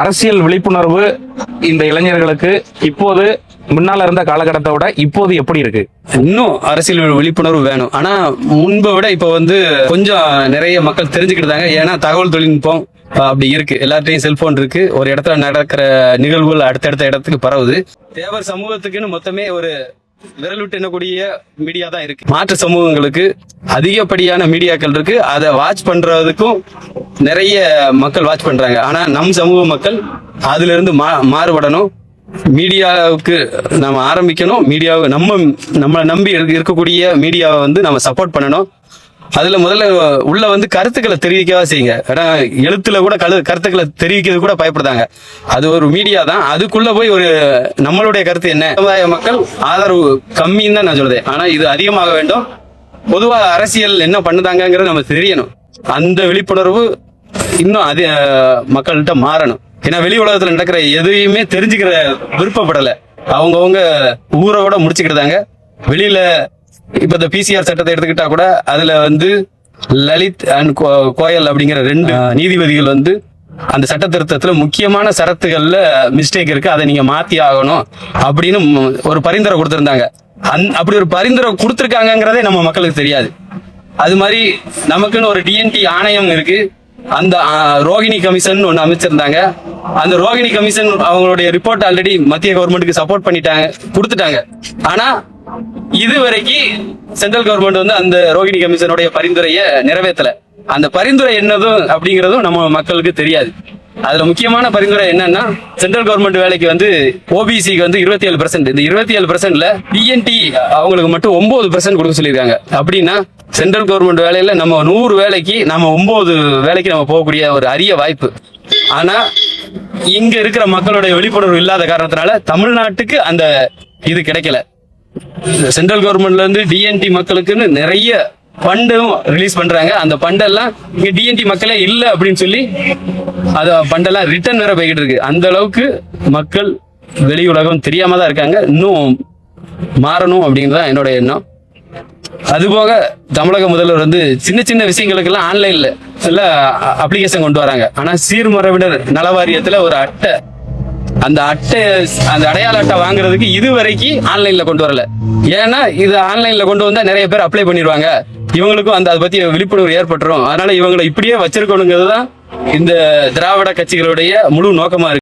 அரசியல் விழிப்புணர்வு இந்த இளைஞர்களுக்கு இப்போது முன்னால இருந்த காலகட்டத்தை விட இப்போது எப்படி இருக்கு? இன்னும் அரசியல் விழிப்புணர்வு வேணும். ஆனா முன்பை விட இப்ப கொஞ்சம் நிறைய மக்கள் தெரிஞ்சுக்கிட்டாங்க. ஏன்னா தகவல் தொழில்நுட்பம் அப்படி இருக்கு. எல்லார்ட்டையும் செல்போன் இருக்கு. ஒரு இடத்துல நடக்கிற நிகழ்வுகள் அடுத்தடுத்த இடத்துக்கு பரவுது. தேவர் சமூகத்துக்குன்னு மொத்தமே ஒரு விரல் விட்டு எண்ணக்கூடிய மீடியா தான் இருக்கு. மாற்று சமூகங்களுக்கு அதிகப்படியான மீடியாக்கள் இருக்கு. அதை வாட்ச் பண்றதுக்கும் நிறைய மக்கள் வாட்ச் பண்றாங்க. ஆனா நம் சமூக மக்கள் அதுல இருந்து மாறுபடணும். மீடியாவுக்கு நம்ம ஆரம்பிக்கணும். மீடியாவை நம்மளை நம்பி இருக்கக்கூடிய மீடியாவை நம்ம சப்போர்ட் பண்ணணும். அதுல முதல்ல உள்ள கருத்துக்களை தெரிவிக்கவா செய்யுங்க. ஏன்னா எழுத்துல கூட கருத்துக்களை தெரிவிக்கிறது கூட பயப்படுதாங்க. அது ஒரு மீடியா தான். அதுக்குள்ள போய் ஒரு நம்மளுடைய கருத்து என்ன, சமுதாய மக்கள் ஆதரவு கம்மின்னு தான் நான் சொல்றேன். ஆனா இது அதிகமாக வேண்டும். பொதுவா அரசியல் என்ன பண்ணுதாங்கிறது நம்ம தெரியணும். அந்த விழிப்புணர்வு இன்னும் மக்கள்கிட்ட மாறணும். ஏன்னா வெளி உலகத்துல நடக்கிற எதையுமே தெரிஞ்சுக்கிற விருப்பப்படல. அவங்கவுங்க ஊரோட முடிச்சுக்கிட்டாங்க. வெளியில இப்ப இந்த பிசிஆர் சட்டத்தை எடுத்துக்கிட்டா கூட அதுல லலித் அண்ட் கோயல் அப்படிங்கிற 2 நீதிபதிகள் அந்த சட்ட திருத்தத்துல முக்கியமான சரத்துகள்ல மிஸ்டேக் இருக்கு, அதை நீங்க மாத்தி ஆகணும் அப்படின்னு ஒரு பரிந்துரை கொடுத்திருந்தாங்க. அப்படி ஒரு பரிந்துரை கொடுத்திருக்காங்கிறதே நம்ம மக்களுக்கு தெரியாது. அது மாதிரி நமக்குன்னு ஒரு டிஎன்டி ஆணையம் இருக்கு. அந்த ரோகிணி கமிஷன் ஒண்ணு அமைச்சிருந்தாங்க. அந்த ரோகிணி கமிஷன் அவங்களுடைய ரிப்போர்ட் ஆல்ரெடி மத்திய கவர்மெண்ட்டுக்கு சப்போர்ட் பண்ணிட்டாங்க, கொடுத்துட்டாங்க. ஆனா இதுவரைக்கும் சென்ட்ரல் கவர்மெண்ட் அந்த ரோகிணி கமிஷனுடைய பரிந்துரையை நிறைவேற்றல. அந்த பரிந்துரை என்னதும் அப்படிங்கறதும் நம்ம மக்களுக்கு தெரியாது. அதுல முக்கியமான பரிந்துரை என்னன்னா, சென்ட்ரல் கவர்மெண்ட் வேலைக்கு ஓபிசிக்கு 27%. இந்த 27%ல டிஎன்டி அவங்களுக்கு மட்டும் 9% கொடுக்க சொல்லியிருக்காங்க. அப்படின்னா சென்ட்ரல் கவர்மெண்ட் வேலையில நம்ம 100 வேலைக்கு நம்ம 9 வேலைக்கு நம்ம போகக்கூடிய ஒரு அரிய வாய்ப்பு. ஆனா இங்க இருக்கிற மக்களுடைய விழிப்புணர்வு இல்லாத காரணத்தினால தமிழ்நாட்டுக்கு அந்த இது கிடைக்கல. சென்ட்ரல் கவர்மெண்ட்ல டிஎன்டி மக்களுக்குன்னு நிறைய பண்டும் ரிலீஸ் பண்றாங்க. அந்த பண்டெல்லாம் இங்க டிஎன்டி மக்களே இல்ல அப்படின்னு சொல்லி அத பண்டெல்லாம் ரிட்டர்ன் வேற போய்கிட்டு இருக்கு. அந்த அளவுக்கு மக்கள் வெளி உலகம் தெரியாம தான் இருக்காங்க. இன்னும் மாறணும் அப்படிங்கிறதான் என்னோட எண்ணம். அதுபோக தமிழக முதல்வர் சின்ன சின்ன விஷயங்களுக்கெல்லாம் ஆன்லைன்ல அப்ளிகேஷன் கொண்டு வராங்க. ஆனா சீர்மரபினர் நலவாரியத்துல ஒரு அட்டை, அந்த அடையாள அட்டை வாங்குறதுக்கு இதுவரைக்கும் ஆன்லைன்ல கொண்டு வரல. ஏன்னா இது ஆன்லைன்ல கொண்டு வந்தா நிறைய பேர் அப்ளை பண்ணிடுவாங்க. இவங்களுக்கும் அதை பத்தி விழிப்புணர்வு ஏற்பட்டுரும். அதனால இவங்களை இப்படியே வச்சிருக்கணுங்கிறது தான் இந்த திராவிட கட்சிகளுடைய முழு நோக்கமா இருக்கு.